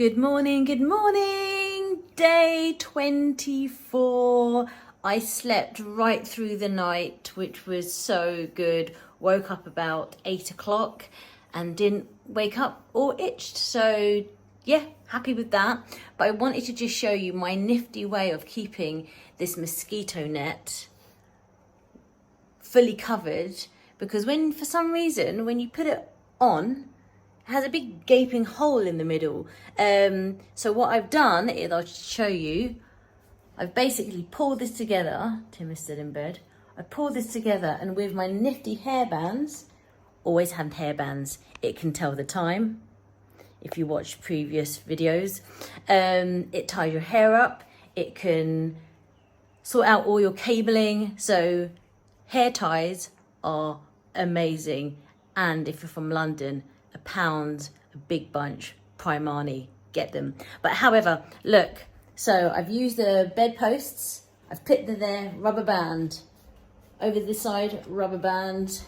Good morning, good morning. Day 24. I slept right through the night, which was so good. Woke up about 8 o'clock and didn't wake up or itched. So yeah, happy with that. But I wanted to just show you my nifty way of keeping this mosquito net fully covered, because for some reason, when you put it on, it has a big gaping hole in the middle. So what I've done is, I'll show you, I've basically pulled this together. Tim is still in bed. I pulled this together, and with my nifty hairbands, always have hairbands, it can tell the time. If you watch previous videos, it ties your hair up. It can sort out all your cabling. So hair ties are amazing. And if you're from London, £1, a big bunch, Primani, get them. But however, look, so I've used the bedposts. I've put them there, rubber band. Over this side, rubber band.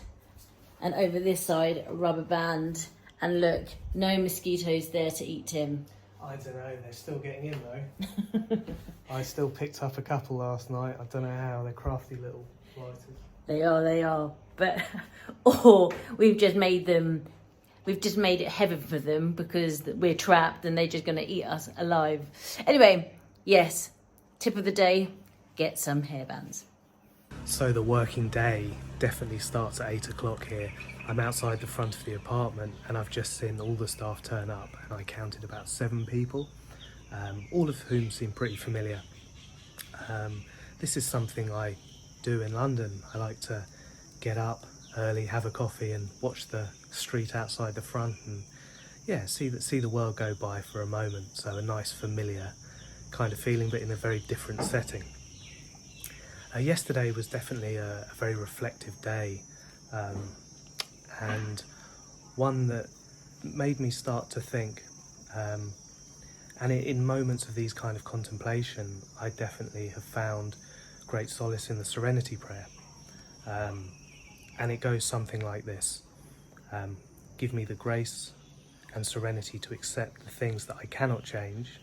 And over this side, rubber band. And look, no mosquitoes there to eat Tim. I don't know, they're still getting in though. I still picked up a couple last night. I don't know how, they're crafty little flighters. They are. But, or we've just made it heaven for them because we're trapped and they're just going to eat us alive. Anyway, yes, tip of the day, get some hairbands. So the working day definitely starts at 8 o'clock here. I'm outside the front of the apartment and I've just seen all the staff turn up, and I counted about 7 people, all of whom seem pretty familiar. This is something I do in London. I like to get up early, have a coffee and watch the street outside the front and see the world go by for a moment. So a nice familiar kind of feeling, but in a very different setting. Yesterday was definitely a very reflective day, and one that made me start to think, and in moments of these kind of contemplation, I definitely have found great solace in the Serenity Prayer. And it goes something like this. Give me the grace and serenity to accept the things that I cannot change,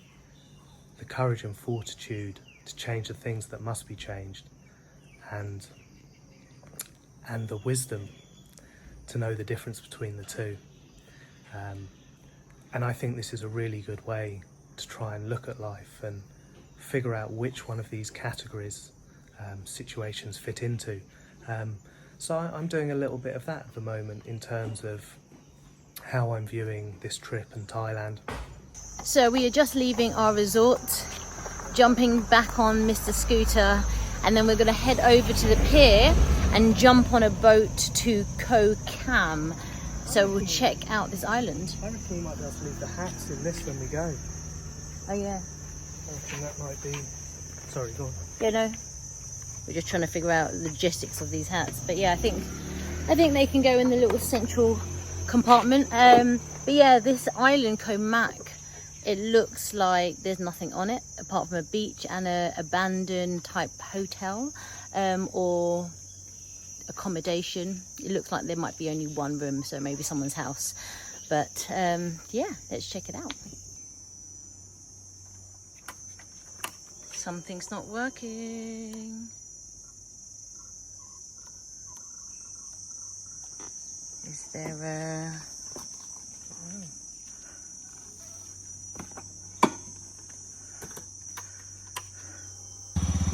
the courage and fortitude to change the things that must be changed, and the wisdom to know the difference between the two. And I think this is a really good way to try and look at life and figure out which one of these categories situations fit into. So I'm doing a little bit of that at the moment in terms of how I'm viewing this trip in Thailand. So we are just leaving our resort, jumping back on Mr. Scooter, and then we're going to head over to the pier and jump on a boat to Koh Kham. So we'll check out this island. I reckon we might be able to leave the hats in this when we go. Oh yeah. I reckon that might be... Sorry, go on. Yeah, no. We're just trying to figure out the logistics of these hats. But yeah, I think they can go in the little central compartment. But yeah, this island, Koh Kham, it looks like there's nothing on it apart from a beach and a abandoned type hotel or accommodation. It looks like there might be only one room, so maybe someone's house. But yeah, let's check it out. Something's not working. Is there a...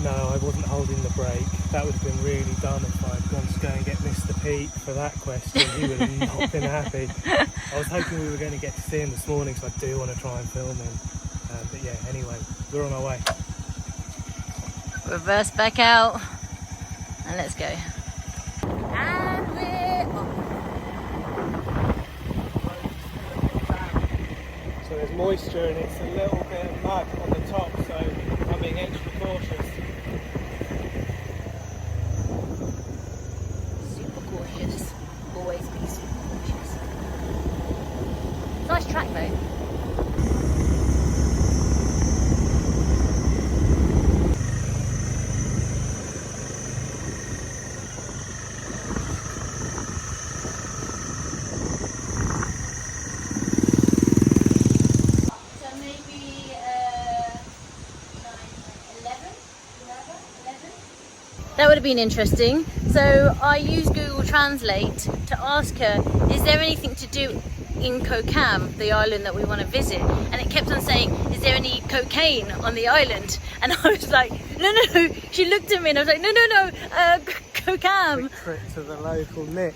No, I wasn't holding the brake. That would have been really dumb if I'd gone to go and get Mr. Pete for that question. He would have not been happy. I was hoping we were going to get to see him this morning, so I do want to try and film him. But yeah, anyway, we're on our way. Reverse back out and let's go. And we're off. So there's moisture and it's a little bit of mud on the top, so I'm being extra cautious. Super cautious. Always be super cautious. Nice track though. So That would have been interesting. So I used Google Translate to ask her, is there anything to do in Koh Kham, the island that we want to visit? And it kept on saying, is there any cocaine on the island? And I was like, no. She looked at me and I was like, no, Koh Kham. Trip to the local Nick.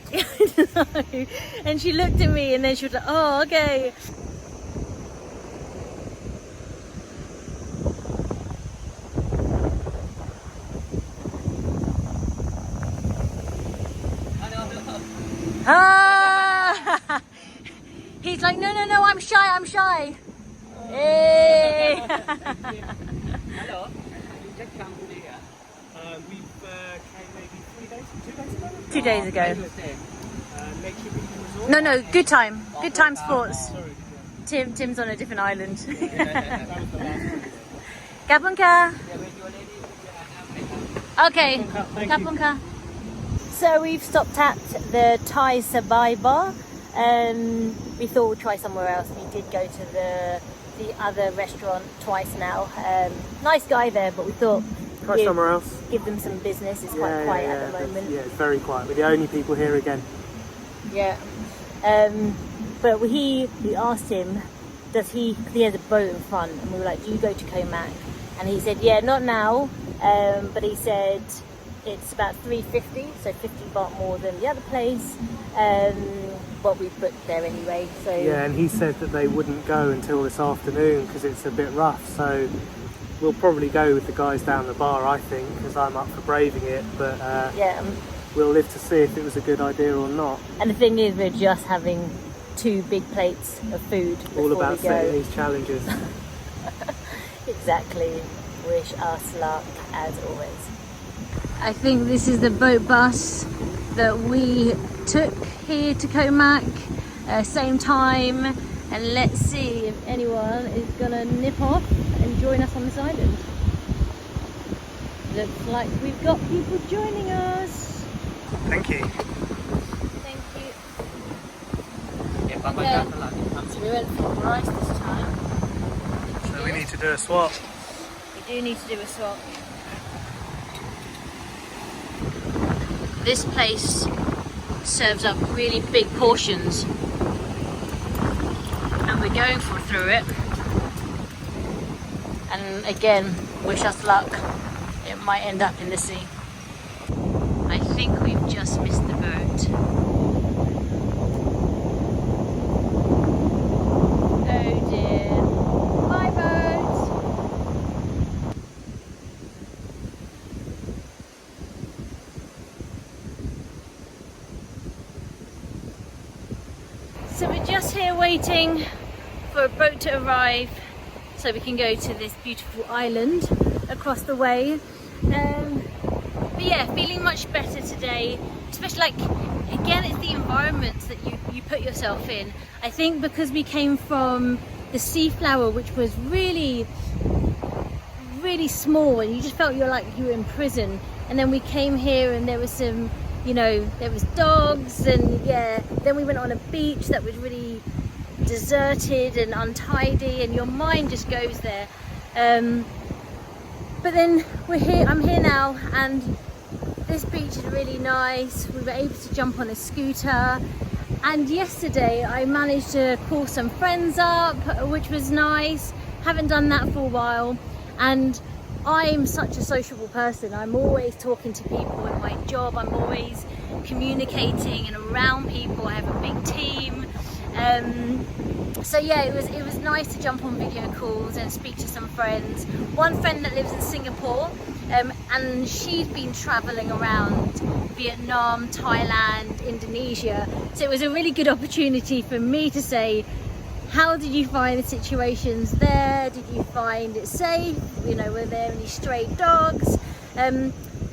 And she looked at me and then she was like, oh, okay. Ah! He's like, no, I'm shy. Hey! Hello. You just come today. We came maybe 2 days ago. 2 days ago. No, good time sports. Tim's on a different island. Kapunka. Okay, Kapunka. So we've stopped at the Thai Sabai bar. We thought we'd try somewhere else. We did go to the other restaurant twice now. Nice guy there, but we thought Try somewhere else. Give them some business. It's quite quiet at the moment. Yeah, it's very quiet. We're the only people here again. Yeah. But we asked him, does he has a boat in front, and we were like, do you go to Koh Kham? And he said, yeah, not now. But he said it's about 350, so 50 baht more than the other place. But we booked there anyway. So yeah, and he said that they wouldn't go until this afternoon because it's a bit rough. So we'll probably go with the guys down the bar, I think, because I'm up for braving it. But yeah, we'll live to see if it was a good idea or not. And the thing is, we're just having 2 big plates of food before All about we go. setting these challenges. Exactly. Wish us luck as always. I think this is the boat bus that we took here to Koh Kham, same time, and let's see if anyone is gonna nip off and join us on this island. Looks like we've got people joining us. Thank you. Thank you. Yeah. So we went for rice this time. So we need to do a swap. We do need to do a swap. This place serves up really big portions, and we're going through it. And again, wish us luck. It might end up in the sea. I think we've just missed the boat. Oh dear. Bye boat. So we're just here waiting for a boat to arrive so we can go to this beautiful island across the way. But yeah, feeling much better today, especially like, again, it's the environment that you put yourself in. I think because we came from the sea flower, which was really small, and you just felt you're like you were in prison, and then we came here and there was some, you know, there was dogs, and yeah, then we went on a beach that was really deserted and untidy, and your mind just goes there. But then we're here, I'm here now, and this beach is really nice. We were able to jump on a scooter, and yesterday I managed to call some friends up, which was nice. Haven't done that for a while, and I'm such a sociable person. I'm always talking to people in my job. I'm always communicating and around people. I have a big team. So yeah, it was nice to jump on video calls and speak to some friends. One friend that lives in Singapore, and she's been traveling around Vietnam, Thailand, Indonesia. So it was a really good opportunity for me to say, how did you find the situations there? Did you find it safe? You know, were there any stray dogs?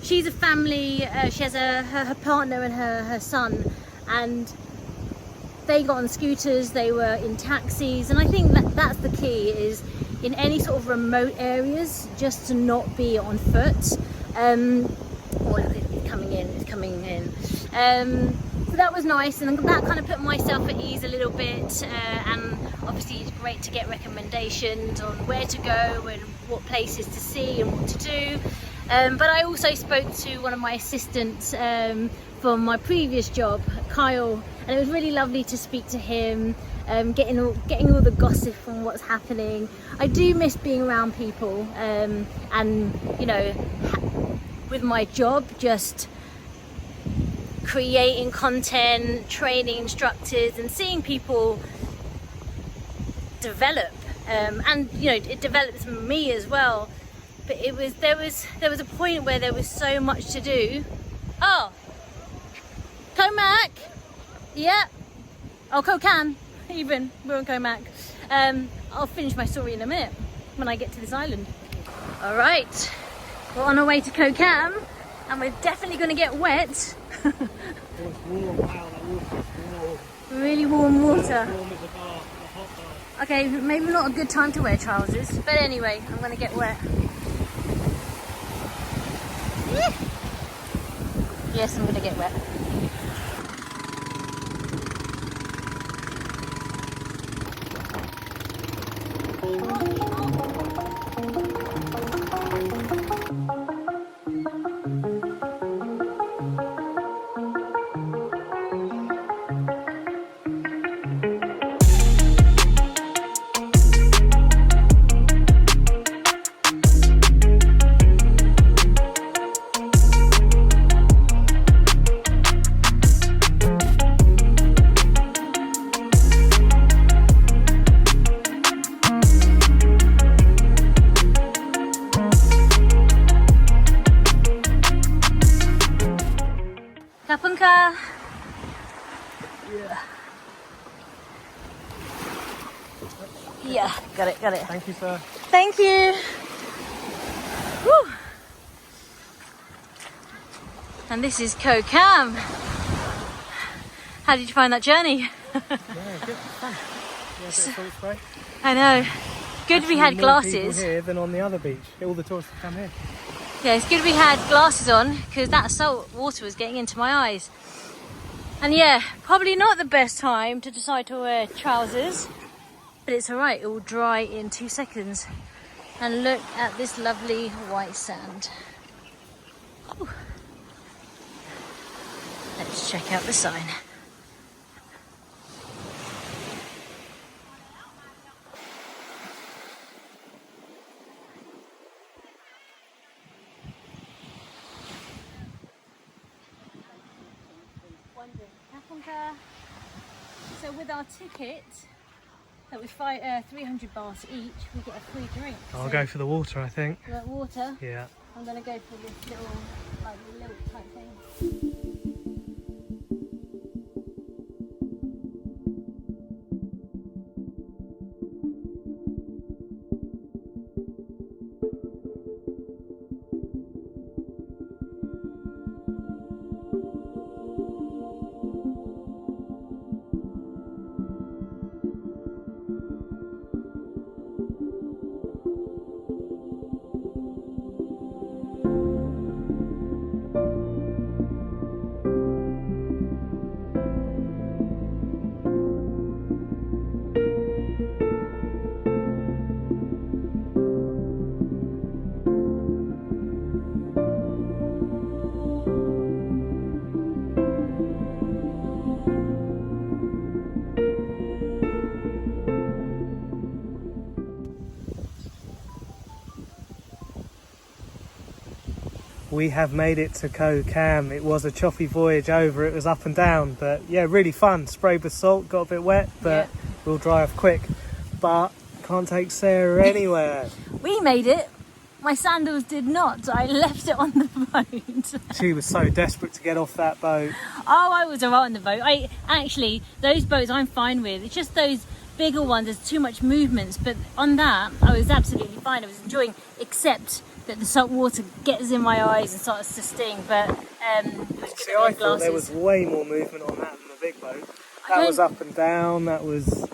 She's a family, she has her partner and her son, and they got on scooters, they were in taxis, and I think that's the key, is in any sort of remote areas, just to not be on foot. Oh look, it's coming in. So that was nice, and that kind of put myself at ease a little bit, and obviously it's great to get recommendations on where to go and what places to see and what to do. But I also spoke to one of my assistants from my previous job, Kyle, and it was really lovely to speak to him, getting all the gossip from what's happening. I do miss being around people, and you know, with my job, just creating content, training instructors, and seeing people develop. And you know, it develops me as well. But there was a point where there was so much to do. Oh, Koh Kham, yeah. Oh, Koh Kham, even we're on Koh Kham. I'll finish my story in a minute when I get to this island. All right, we're on our way to Koh Kham, and we're definitely going to get wet. It's warm, wow, that water is warm. Really warm water. Warm as a hot bath. Okay, maybe not a good time to wear trousers, but anyway, I'm going to get wet. Yes, I'm going to get wet. Yeah, got it. Thank you, sir. Thank you. Whew. And this is Koh Kham. How did you find that journey? Yeah, good. Fun. Yeah, a bit of salt spray. I know. Good we had More glasses. people here than on the other beach. All the tourists come here. Yeah, it's good we had glasses on because that salt water was getting into my eyes. And yeah, probably not the best time to decide to wear trousers, but it's all right, it will dry in 2 seconds. And look at this lovely white sand. Ooh. Let's check out the sign. So with our ticket, that was 300 baht each, we get a free drink. I'll go for the water, I think. You want water? Yeah. I'm going to go for this little, like, lilt type thing. We have made it to Koh Kham. It was a choppy voyage over. It was up and down, but yeah, really fun. Sprayed with salt, got a bit wet, but yeah, we'll dry off quick. But can't take Sarah anywhere. We made it. My sandals did not. I left it on the boat. She was so desperate to get off that boat. Oh, I was alright on the boat. Actually, those boats I'm fine with. It's just those bigger ones, there's too much movements. But on that, I was absolutely fine. I was enjoying, except that the salt water gets in my eyes and starts to sting. But see, I thought there was way more movement on that than the big boat. That was up and down. That was.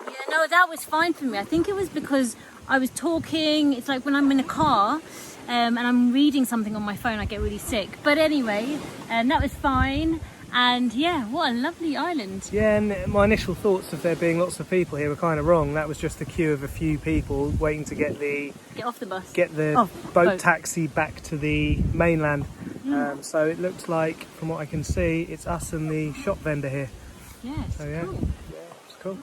Yeah, no, that was fine for me. I think it was because I was talking. It's like when I'm in a car and I'm reading something on my phone, I get really sick. But anyway, that was fine. And yeah, what a lovely island. Yeah, and my initial thoughts of there being lots of people here were kind of wrong. That was just a queue of a few people waiting to get off the bus. Get the boat taxi back to the mainland. So it looks like, from what I can see, it's us and the shop vendor here. Yes, So yeah, cool. yeah, it's cool.